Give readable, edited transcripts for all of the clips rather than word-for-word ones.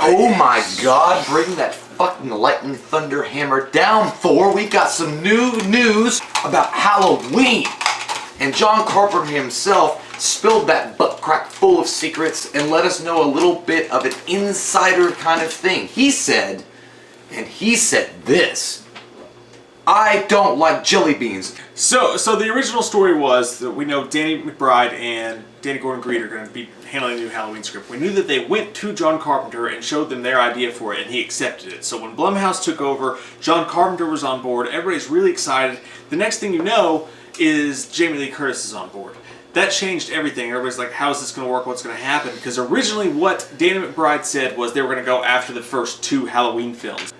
Oh my God, bring that fucking lightning thunder hammer down, Thor. We got some new news about Halloween. And John Carpenter himself spilled that butt crack full of secrets and let us know a little bit of an insider kind of thing. He said this: I don't like jelly beans. So the original story was that we know Danny McBride and Danny Gordon Green are going to be handling the new Halloween script. We knew that they went to John Carpenter and showed them their idea for it, and he accepted it. So when Blumhouse took over, John Carpenter was on board. Everybody's really excited. The next thing you know is Jamie Lee Curtis is on board. That changed everything. Everybody's like, how is this going to work? What's going to happen? Because originally what Danny McBride said was they were going to go after the first 2 Halloween films.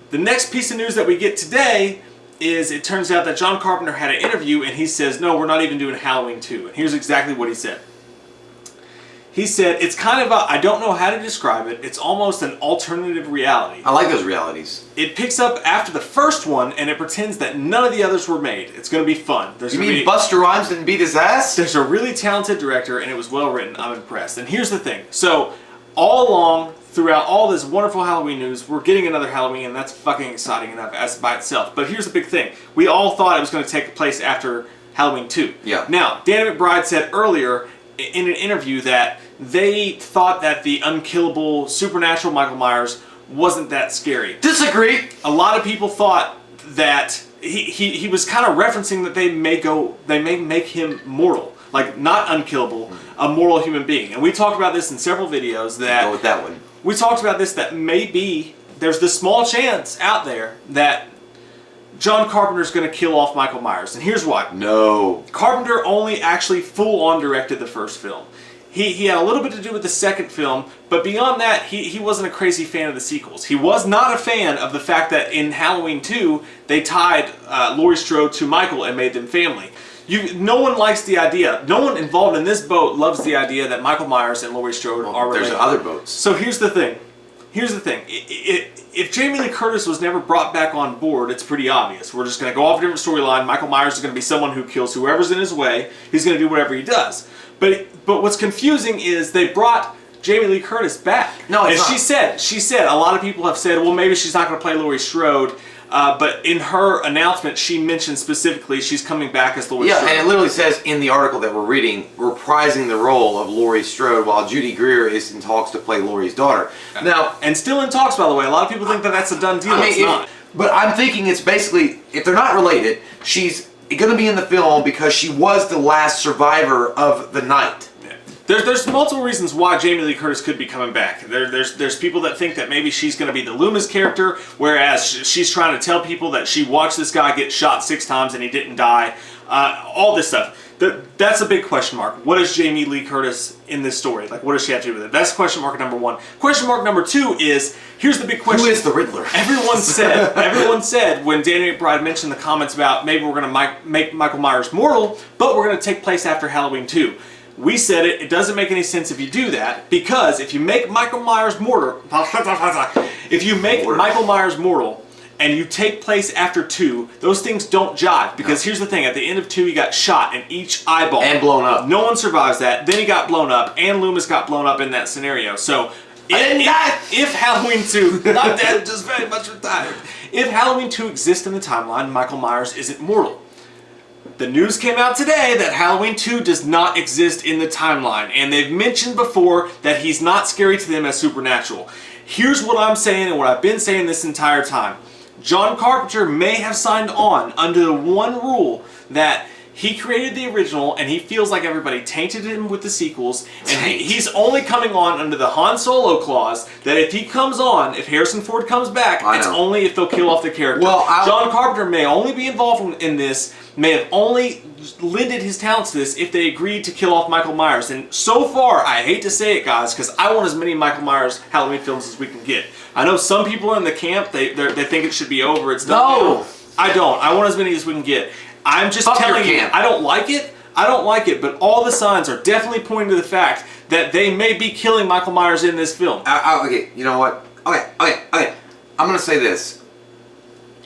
The next piece of news that we get today is it turns out that John Carpenter had an interview and he says, no, we're not even doing Halloween 2. And here's exactly what he said. He said, it's kind of I don't know how to describe it. It's almost an alternative reality. I like those realities. It picks up after the first one and it pretends that none of the others were made. It's going to be fun. You mean Busta Rhymes didn't beat his ass? There's a really talented director and it was well written. I'm impressed. And here's the thing. So all along, throughout all this wonderful Halloween news, we're getting another Halloween, and that's fucking exciting enough as by itself. But here's the big thing. We all thought it was going to take place after Halloween 2. Yeah. Now, Danny McBride said earlier in an interview that they thought that the unkillable, supernatural Michael Myers wasn't that scary. Disagree! A lot of people thought that he was kind of referencing that they may make him mortal. Like, not unkillable, a mortal human being. And we talked about this in several videos that... Go with that one. We talked about this, that maybe there's this small chance out there that John Carpenter's going to kill off Michael Myers. And here's why. No. Carpenter only actually full-on directed the first film. He had a little bit to do with the second film, but beyond that, he wasn't a crazy fan of the sequels. He was not a fan of the fact that in Halloween 2, they tied Laurie Strode to Michael and made them family. No one likes the idea. No one involved in this boat loves the idea that Michael Myers and Laurie Strode are related. There's other boats. So here's the thing. If Jamie Lee Curtis was never brought back on board, it's pretty obvious. We're just going to go off a different storyline. Michael Myers is going to be someone who kills whoever's in his way. He's going to do whatever he does. But what's confusing is they brought Jamie Lee Curtis back. No, it's not. She said, a lot of people have said, well, maybe she's not going to play Laurie Strode. But in her announcement, she mentioned specifically she's coming back as Laurie Strode. Yeah, and it literally says in the article that we're reading, reprising the role of Laurie Strode while Judy Greer is in talks to play Laurie's daughter. Now, and still in talks, by the way. A lot of people think that that's a done deal. It's not. But I'm thinking it's basically, if they're not related, she's going to be in the film because she was the last survivor of the night. There's multiple reasons why Jamie Lee Curtis could be coming back. There's people that think that maybe she's going to be the Loomis character, whereas she's trying to tell people that she watched this guy get shot 6 times and he didn't die. All this stuff. That's a big question mark. What is Jamie Lee Curtis in this story? Like, what does she have to do with it? That's question mark number 1. Question mark number 2 is, here's the big question. Who is the Riddler? Everyone said when Danny McBride mentioned the comments about maybe we're going to make Michael Myers mortal, but we're going to take place after Halloween 2. We said it doesn't make any sense if you do that, because if you make Michael Myers mortal, Michael Myers mortal, and you take place after 2, those things don't jive. Because here's the thing, at the end of 2, he got shot in each eyeball. And blown up. No one survives that. Then he got blown up, and Loomis got blown up in that scenario. So, if Halloween 2, not dead, just very much retired. If Halloween 2 exists in the timeline, Michael Myers isn't mortal. The news came out today that Halloween 2 does not exist in the timeline, and they've mentioned before that he's not scary to them as supernatural. Here's what I'm saying and what I've been saying this entire time. John Carpenter may have signed on under the one rule that he created the original and he feels like everybody tainted him with the sequels, and he's only coming on under the Han Solo clause that if he comes on, if Harrison Ford comes back, it's only if they'll kill off the character. Well, John Carpenter may only be involved in this, may have only lended his talents to this if they agreed to kill off Michael Myers. And so far, I hate to say it, guys, because I want as many Michael Myers Halloween films as we can get. I know some people in the camp, they think it should be over. It's done. No! I don't. I want as many as we can get. I'm just telling you, I don't like it. I don't like it, but all the signs are definitely pointing to the fact that they may be killing Michael Myers in this film. Okay, you know what? Okay. I'm going to say this.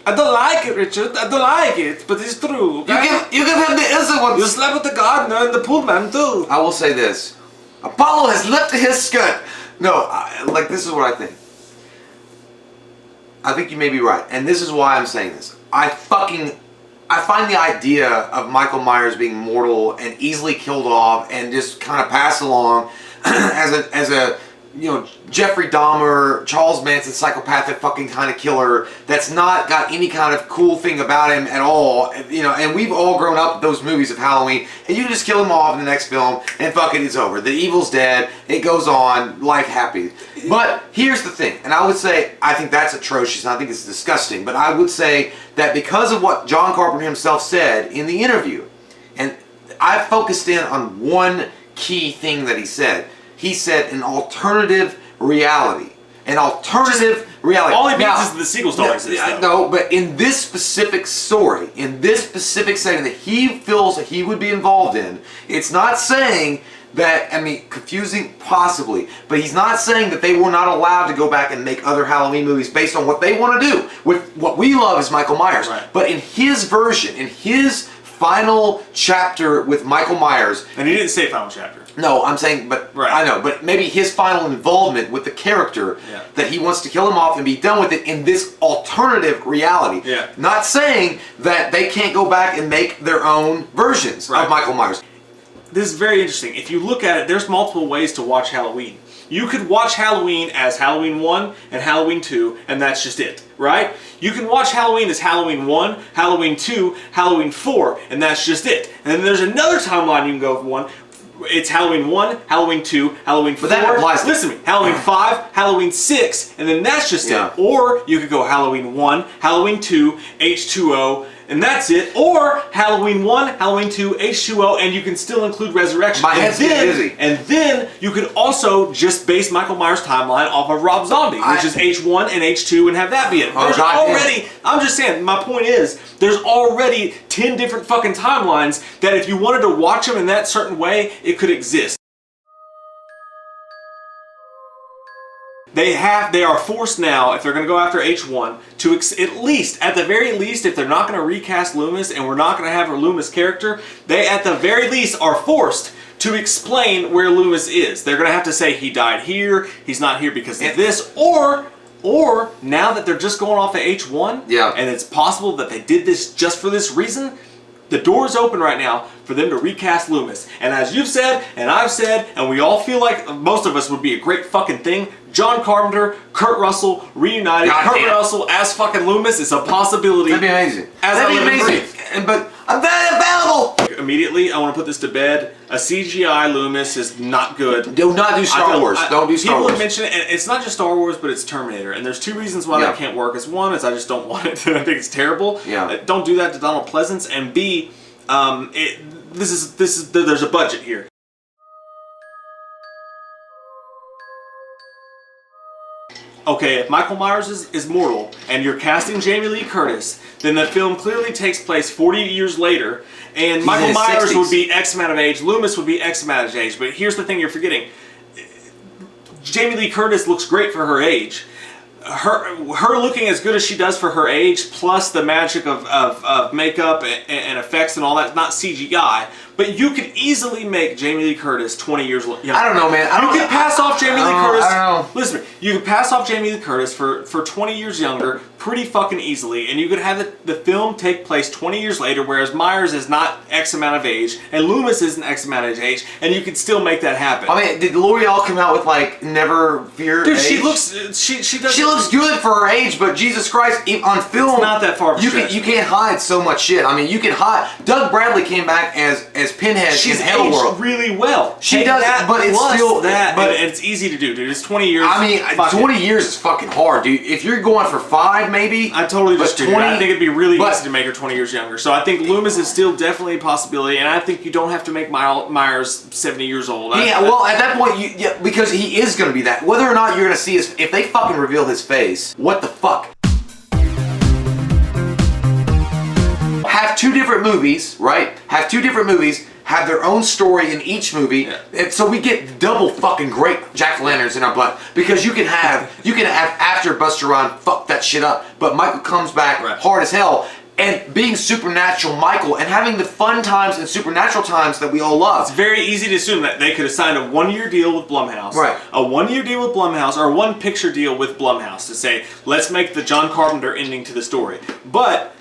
I don't like it, Richard. I don't like it, but it's true. Okay? You give him the innocent ones. You slept with the gardener and the pool man too. I will say this. Apollo has lifted his skirt. No, this is what I think. I think you may be right. And this is why I'm saying this. I find the idea of Michael Myers being mortal and easily killed off and just kind of passed along as a Jeffrey Dahmer, Charles Manson, psychopathic fucking kind of killer that's not got any kind of cool thing about him at all. And we've all grown up with those movies of Halloween, and you just kill him off in the next film, and fuck it, it's over. The evil's dead. It goes on, life happy. But here's the thing, and I would say I think that's atrocious. And I think it's disgusting. But I would say that because of what John Carpenter himself said in the interview, and I focused in on one key thing that he said. He said an alternative reality. An alternative reality. All he means is the sequels don't exist. No, but in this specific story, in this specific setting that he feels that he would be involved in, it's not saying that, confusing possibly, but he's not saying that they were not allowed to go back and make other Halloween movies based on what they want to do. With what we love is Michael Myers. Right. But in his version, in his final chapter with Michael Myers. And he didn't say final chapter. No, I'm saying, but right. I know, but maybe his final involvement with the character that he wants to kill him off and be done with it in this alternative reality. Yeah. Not saying that they can't go back and make their own versions of Michael Myers. This is very interesting. If you look at it, there's multiple ways to watch Halloween. You could watch Halloween as Halloween 1 and Halloween 2, and that's just it, right? You can watch Halloween as Halloween 1, Halloween 2, Halloween 4, and that's just it. And then there's another timeline you can go for one. It's Halloween 1, Halloween 2, Halloween 4. But that applies. Listen to me. Halloween 5, Halloween 6, and then that's just it. Or you could go Halloween 1, Halloween 2, H2O, and that's it. Or Halloween 1, Halloween 2, H2O, and you can still include Resurrection. My head's getting busy. And then you could also just base Michael Myers' timeline off of Rob Zombie, which is H1 and H2, and have that be it. There's already, I'm just saying, my point is, there's already 10 different fucking timelines that if you wanted to watch them in that certain way, it could exist. They are forced now, if they're going to go after H1, to at least, at the very least, if they're not going to recast Loomis and we're not going to have a Loomis character, they at the very least are forced to explain where Loomis is. They're going to have to say he died here, he's not here because of this, or now that they're just going off of H1, and it's possible that they did this just for this reason, the door is open right now for them to recast Loomis. And as you've said, and I've said, and we all feel like most of us would be a great fucking thing, John Carpenter, Kurt Russell, reunited. Kurt Russell as fucking Loomis is a possibility. That'd be amazing. That'd be amazing. But I'm very available. Immediately, I want to put this to bed. A CGI Loomis is not good. Do not do Star Wars. Don't do Star Wars. People have mentioned it, and it's not just Star Wars, but it's Terminator. And there's two reasons why that can't work. One is I just don't want it. I think it's terrible. Don't do that to Donald Pleasance. And B, there's a budget here. Okay, if Michael Myers is mortal and you're casting Jamie Lee Curtis, then the film clearly takes place 40 years later, and Michael Myers would be X amount of age, Loomis would be X amount of age. But here's the thing you're forgetting. Jamie Lee Curtis looks great for her age. Her looking as good as she does for her age, plus the magic of makeup and effects and all that, not CGI. But you could easily make Jamie Lee Curtis 20 years younger. I don't know, man. You could pass off Jamie Lee Curtis. I don't know. Listen, you could pass off Jamie Lee Curtis for 20 years younger pretty fucking easily, and you could have the film take place 20 years later, whereas Myers is not X amount of age, and Loomis isn't X amount of age, and you could still make that happen. I mean, did L'Oreal come out with like Never Fear? Dude, age? she looks good for her age, but Jesus Christ, on film, it's not that far of a stretch. You can't hide so much shit. I mean, you can hide. Doug Bradley came back as Pinhead in Hell World. Really well. She does that, but it's still that. But it's easy to do, dude. It's 20 years. I mean, 20 years is fucking hard, dude. If you're going for 5, maybe. I totally disagree. I think it'd be really easy to make her 20 years younger. So I think Loomis is still definitely a possibility, and I think you don't have to make Myers 70 years old. Well, at that point, because he is going to be that. Whether or not you're going to see if they fucking reveal his face, what the fuck? Have 2 different movies, right? Have 2 different movies. Have their own story in each movie, and so we get double fucking great jack-o'-lanterns in our blood. Because you can have after Buster Rhymes fuck that shit up, but Michael comes back hard as hell. and being Supernatural Michael and having the fun times and supernatural times that we all love. It's very easy to assume that they could have signed a 1-year deal with Blumhouse. Right. A 1-year deal with Blumhouse, or a 1-picture deal with Blumhouse to say, let's make the John Carpenter ending to the story. But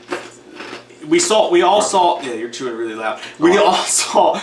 we all saw. Yeah, you're chewing really loud. We all saw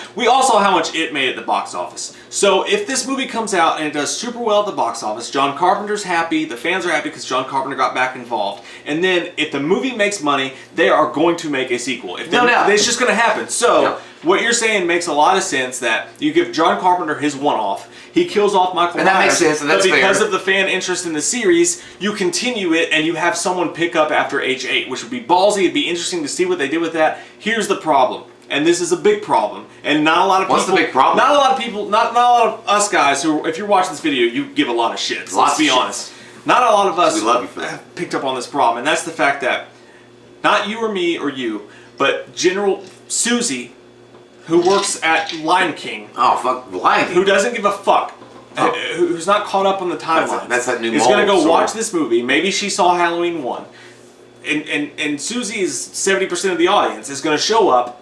how much it made at the box office. So if this movie comes out and it does super well at the box office, John Carpenter's happy, the fans are happy because John Carpenter got back involved. And then if the movie makes money, they are going to make a sequel. No doubt. It's just going to happen. So what you're saying makes a lot of sense, that you give John Carpenter his one-off. He kills off Michael Myers. And that makes sense, and that's but because fair. of the fan interest in the series, you continue it and you have someone pick up after age 8, which would be ballsy. It'd be interesting to see what they did with that. Here's the problem, and this is a big problem, and not a lot of people. What's the big problem? Not a lot of people. Not a lot of us guys who, if you're watching this video, you give a lot of shit. So let's be honest. Not a lot of us We love you for that. have picked up on this problem, and that's the fact that not you or me or you, but General Susie, who works at Lion King, Oh, fuck, Lion King. who doesn't give a fuck, Oh. who's not caught up on the timeline. That's that new is going to go sword. watch this movie. Maybe she saw Halloween 1. And Susie is 70% of the audience, is going to show up,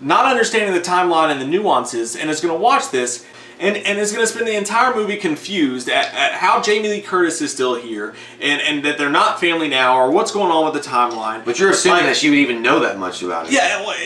not understanding the timeline and the nuances, and is going to watch this, and is going to spend the entire movie confused at how Jamie Lee Curtis is still here, and that they're not family now, or what's going on with the timeline. But you're assuming that she would even know that much about it. Yeah, well,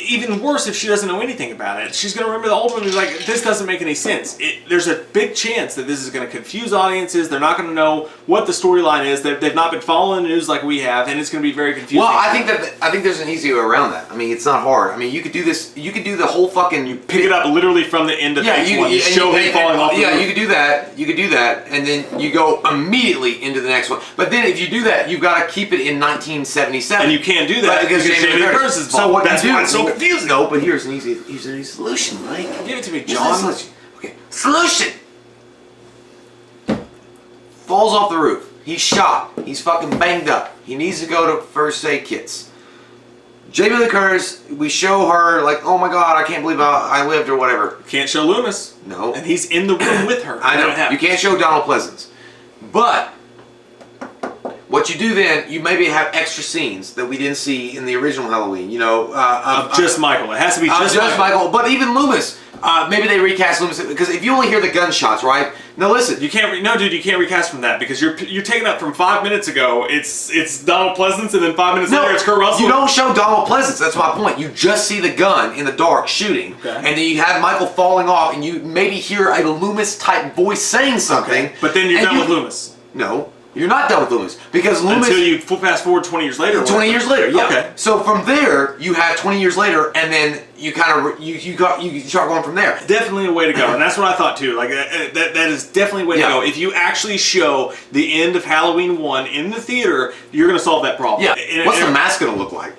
even worse if she doesn't know anything about it. She's going to remember the old movie like, this doesn't make any sense. There's a big chance that this is going to confuse audiences. They're not going to know what the storyline is. They've not been following the news like we have, and it's going to be very confusing. Well, I think there's an easy way around that. I mean, it's not hard. I mean, you could do this. You could do the whole fucking. Pick it up literally from the end of each one. You show him falling off the roof. you could do that. You could do that, and then you go immediately into the next one. But then, if you do that, you've got to keep it in 1977. And you can't do that because Jamie Lee Curtis is So what That's you do? why it's so confusing. No, but here's an easy solution, Mike. Give it to me, Here's a John. solution. Okay, solution. Falls off the roof. He's shot. He's fucking banged up. He needs to go to first aid kits. Jamie Lee Curtis, we show her like, oh my god, I can't believe I lived or whatever. Can't show Loomis. No. And he's in the room with her. I know. You can't show Donald Pleasance. But what you do then, you maybe have extra scenes that we didn't see in the original Halloween. You know, Of just Michael. It has to be just Michael. But even Loomis. Maybe they recast Loomis because if you only hear the gunshots, right? Now listen, You can't, no, dude. You can't recast from that because you're taking up from 5 minutes ago. It's Donald Pleasance, and then 5 minutes later it's Kurt Russell. You don't show Donald Pleasance. That's my point. You just see the gun in the dark shooting, Okay. and then you have Michael falling off, and you maybe hear a Loomis type voice saying something. Okay. But then you're and done with Loomis No, you're not done with Loomis because Loomis. until you fast forward 20 years later. 20 years later, yeah. Okay. So from there, you have 20 years later, and then you kind of you start going from there. Definitely a way to go, and that's what I thought too. Like that is definitely a way to Yeah. go. If you actually show the end of Halloween 1 in the theater, you're going to solve that problem. Yeah. And- What's and- the mask gonna look like?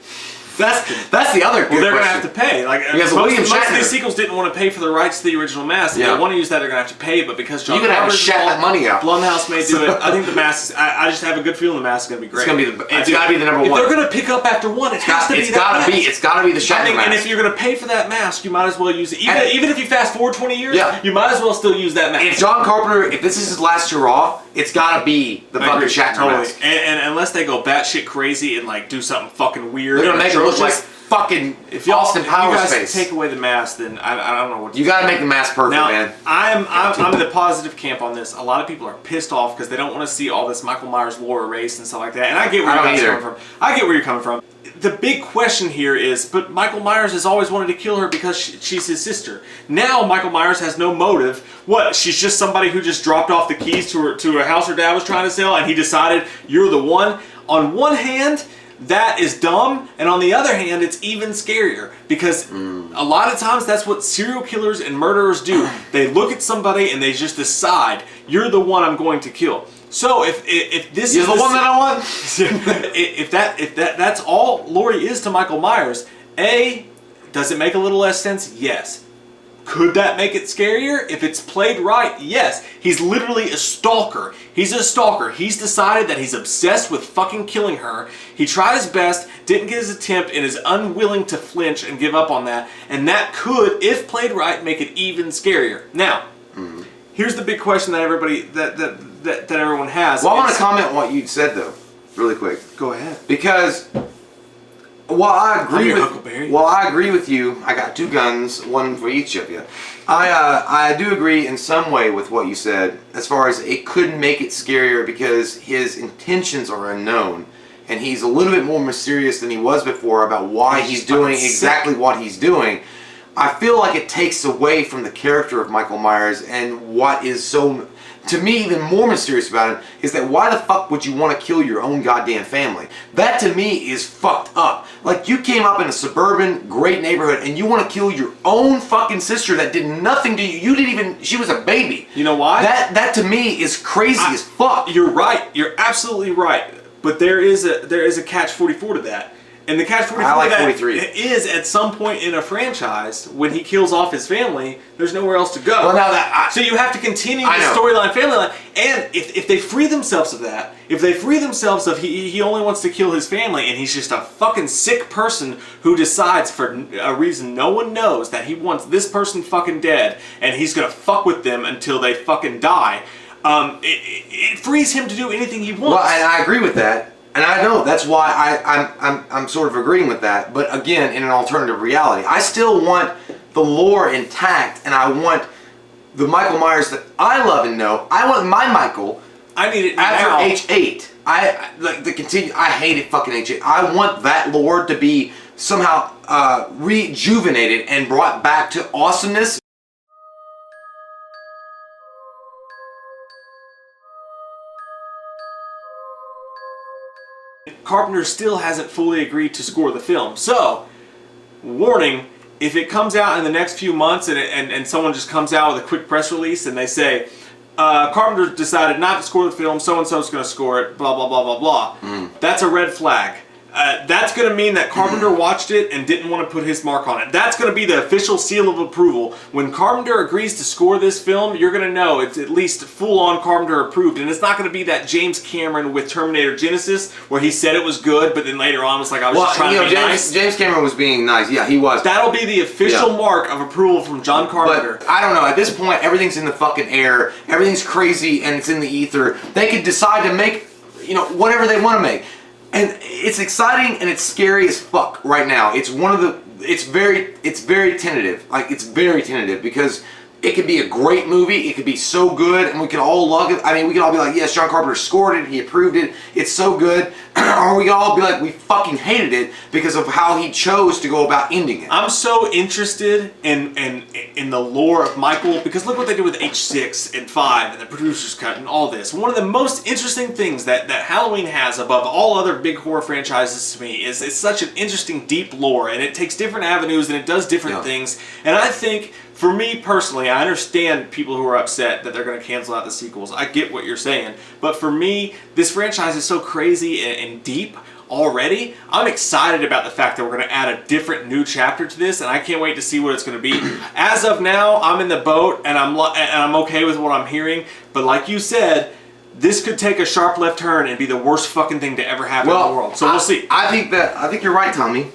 That's the other. Well, they're going to question. have to pay. Like Because most William of Shatner- these sequels didn't want to pay for the rights to the original mask. If Yeah. they want to use that, they're going to have to pay. But because John You could have Carpenter's shat that involved, money out. Blumhouse may do it. I think the mask. I just have a good feeling the mask is going to be great. It's gotta be the number If one. they're going to pick up after 1, it has to be It's that gotta mask. be. It's gotta be the I Shatner think, mask. and if you're going to pay for that mask, you might as well use it. Even if you fast forward 20 years, Yeah. you might as well still use that mask. If John Carpenter, if this is his last hurrah, it's gotta be the I fucking agree. Shatner Totally. mask. And unless they go batshit crazy and like do something fucking weird, They're gonna make it look like atrocious, fucking if y'all Austin if Powers you guys face. take away the mask, then I don't know what to You gotta make the mask perfect, Now, man. I'm in the positive camp on this. A lot of people are pissed off because they don't want to see all this Michael Myers lore erased and stuff like that. And I get where I you don't guys are either. coming from. I get where you're coming from. The big question here is, but Michael Myers has always wanted to kill her because she's his sister. Now Michael Myers has no motive. What? She's just somebody who just dropped off the keys to a house her dad was trying to sell, and he decided you're the one. On one hand, that is dumb, and on the other hand, it's even scarier because a lot of times that's what serial killers and murderers do. They look at somebody and they just decide, you're the one I'm going to kill. So if this You're is the one that I want. if that's all Laurie is to Michael Myers, does it make a little less sense? Yes. Could that make it scarier? If it's played right, yes. He's literally a stalker. He's a stalker. He's decided that he's obsessed with fucking killing her. He tried his best, didn't get his attempt, and is unwilling to flinch and give up on that. And that could, if played right, make it even scarier. Now, here's the big question that everybody that everyone has. Well, I want to It's- comment on what you said though, really quick. Go ahead. Because While I agree your with Huckleberry. While I agree with you, I got 2 guns, one for each of you. I do agree in some way with what you said, as far as it could make it scarier because his intentions are unknown, and he's a little bit more mysterious than he was before about why he's doing exactly what he's doing. I feel like it takes away from the character of Michael Myers, and what is so, to me, even more mysterious about it is that why the fuck would you want to kill your own goddamn family? That to me is fucked up. Like, you came up in a suburban, great neighborhood, and you want to kill your own fucking sister that did nothing to you. You didn't even, she was a baby. You know why? That to me is crazy as fuck. You're right. You're absolutely right. But there is a catch 44 to that. And the catch 44 I like that 43. is at some point in a franchise, when he kills off his family, there's nowhere else to go. Well, now that so you have to continue the I know. storyline, family line. And if they free themselves of that, if they free themselves of he only wants to kill his family and he's just a fucking sick person who decides for a reason no one knows that he wants this person fucking dead and he's gonna fuck with them until they fucking die, it frees him to do anything he wants. Well, and I agree with that. And I know that's why I'm sort of agreeing with that. But again, in an alternative reality, I still want the lore intact, and I want the Michael Myers that I love and know. I want my Michael. I need it after now. H8. I like the continue. I hated fucking H8. I want that lore to be somehow rejuvenated and brought back to awesomeness. Carpenter still hasn't fully agreed to score the film. So, warning, if it comes out in the next few months and someone just comes out with a quick press release and they say, Carpenter decided not to score the film, so-and-so's going to score it, blah, blah, blah, blah, blah. That's a red flag. That's going to mean that Carpenter watched it and didn't want to put his mark on it. That's going to be the official seal of approval. When Carpenter agrees to score this film, you're going to know it's at least full-on Carpenter approved. And it's not going to be that James Cameron with Terminator Genisys, where he said it was good, but then later on was like, I was just trying to be nice. James Cameron was being nice. Yeah, he was. That'll be the official mark of approval from John Carpenter. But I don't know. At this point, everything's in the fucking air. Everything's crazy, and it's in the ether. They could decide to make, whatever they want to make. And it's exciting and it's scary as fuck right now. It's very tentative. Like, it's very tentative because it could be a great movie. It could be so good and we could all love it. I mean, we could all be like, yes, John Carpenter scored it. He approved it. It's so good. Or we could all be like, we fucking hated it because of how he chose to go about ending it. I'm so interested in the lore of Michael because look what they did with H6 and 5 and the producer's cut and all this. One of the most interesting things that Halloween has above all other big horror franchises to me is it's such an interesting deep lore, and it takes different avenues and it does different things. And I think, for me personally, I understand people who are upset that they're going to cancel out the sequels. I get what you're saying. But for me, this franchise is so crazy and deep already. I'm excited about the fact that we're going to add a different new chapter to this, and I can't wait to see what it's going to be. As of now, I'm in the boat, and I'm okay with what I'm hearing. But like you said, this could take a sharp left turn and be the worst fucking thing to ever happen in the world. So we'll see. I think you're right, Tommy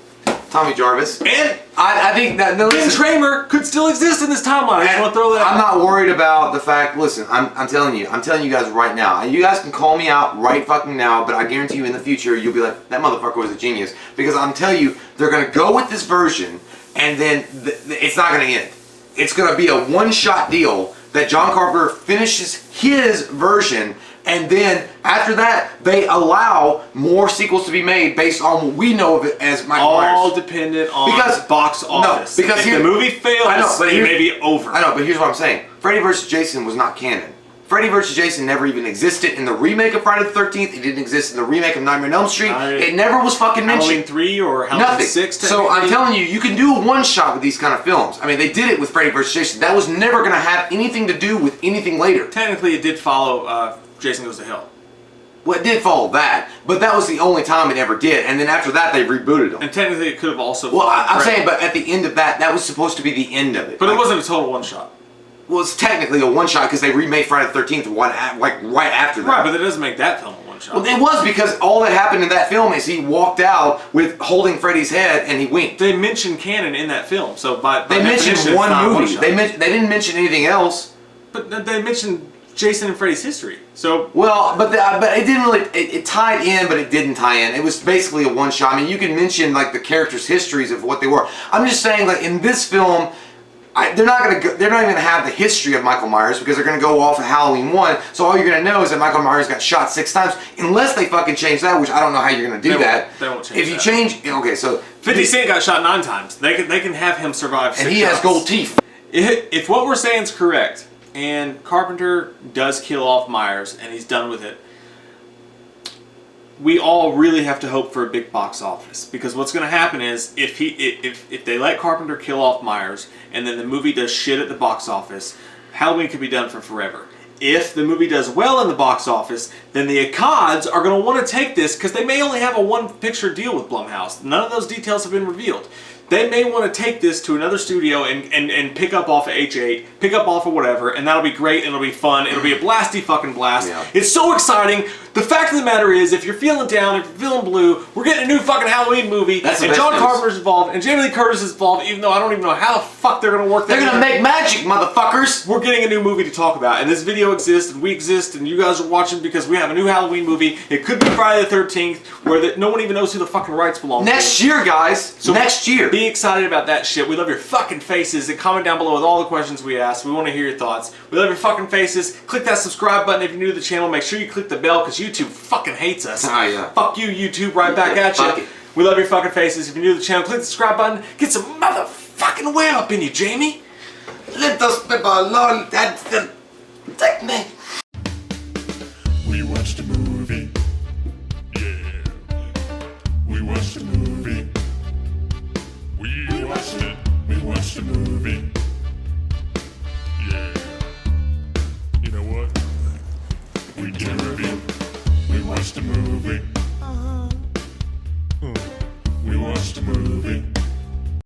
Jarvis. And I think that Ben Tramer could still exist in this timeline. I just want to throw that out. I'm not worried about the fact. Listen, I'm telling you guys right now. You guys can call me out right fucking now, but I guarantee you in the future you'll be like, that motherfucker was a genius, because I'm telling you they're gonna go with this version, and then it's not gonna end. It's gonna be a one-shot deal that John Carpenter finishes his version. And then, after that, they allow more sequels to be made based on what we know of it as Michael Myers. All dependent on box office. No, because if the movie fails, it may be over. I know, but here's what I'm saying. Freddy vs. Jason was not canon. Freddy vs. Jason never even existed in the remake of Friday the 13th. It didn't exist in the remake of Nightmare on Elm Street. It never was fucking mentioned. Halloween 3 or Halloween 6. So I'm telling you, you can do a one-shot with these kind of films. I mean, they did it with Freddy vs. Jason. That was never going to have anything to do with anything later. Technically, it did follow Jason Goes to Hell. Well, it did follow that, but that was the only time it ever did. And then after that, they rebooted them. And technically, it could have also. Well, I'm saying, but at the end of that, that was supposed to be the end of it. But it wasn't a total one shot. Well, it's technically a one shot because they remade Friday the 13th right after that. Right, but that doesn't make that film a one shot. Well, it was because all that happened in that film is he walked out with holding Freddy's head and he winked. They mentioned canon in that film, so by they mentioned one movie. They didn't mention anything else. But they mentioned Jason and Freddy's history. So Well, but it didn't really. It tied in, but it didn't tie in. It was basically a one shot. I mean, you can mention like the characters' histories of what they were. I'm just saying, like in this film, they're not gonna go, they're not even gonna have the history of Michael Myers because they're gonna go off of Halloween 1. So all you're gonna know is that Michael Myers got shot 6 times, unless they fucking change that, which I don't know how you're gonna do that. They won't change if you that. change, okay, so 50 Cent got shot 9 times. They can have him survive 6 and he shots. has gold teeth. If what we're saying is correct, and Carpenter does kill off Myers, and he's done with it, we all really have to hope for a big box office, because what's going to happen is if they let Carpenter kill off Myers, and then the movie does shit at the box office, Halloween could be done for forever. If the movie does well in the box office, then the Akkads are going to want to take this, because they may only have a one-picture deal with Blumhouse. None of those details have been revealed. They may want to take this to another studio and pick up off of H8, pick up off of whatever, and that'll be great, and it'll be fun, it'll be a blasty fucking blast. Yeah. It's so exciting. The fact of the matter is, if you're feeling down, if you're feeling blue, we're getting a new fucking Halloween movie, That's the and best John news. Carpenter's involved, and Jamie Lee Curtis is involved, even though I don't even know how the fuck they're gonna work that They're gonna make magic, motherfuckers. We're getting a new movie to talk about, and this video exists, and we exist, and you guys are watching because we have a new Halloween movie. It could be Friday the 13th, where no one even knows who the fucking rights belong to. Next year, guys. So next year. Be excited about that shit. We love your fucking faces. And comment down below with all the questions we asked. We want to hear your thoughts. We love your fucking faces. Click that subscribe button if you're new to the channel. Make sure you click the bell because YouTube fucking hates us. Ah, yeah. Fuck you, YouTube. Right back Yeah, at fuck you. it. We love your fucking faces. If you're new to the channel, click the subscribe button. Get some motherfucking wham up in you, Jamie. Let those people alone. That's the. Take me. We watched a movie. Yeah. We watched a movie. We watched it. We watched a movie. Yeah. You know what? We did a review. We watched a movie. We watched a movie.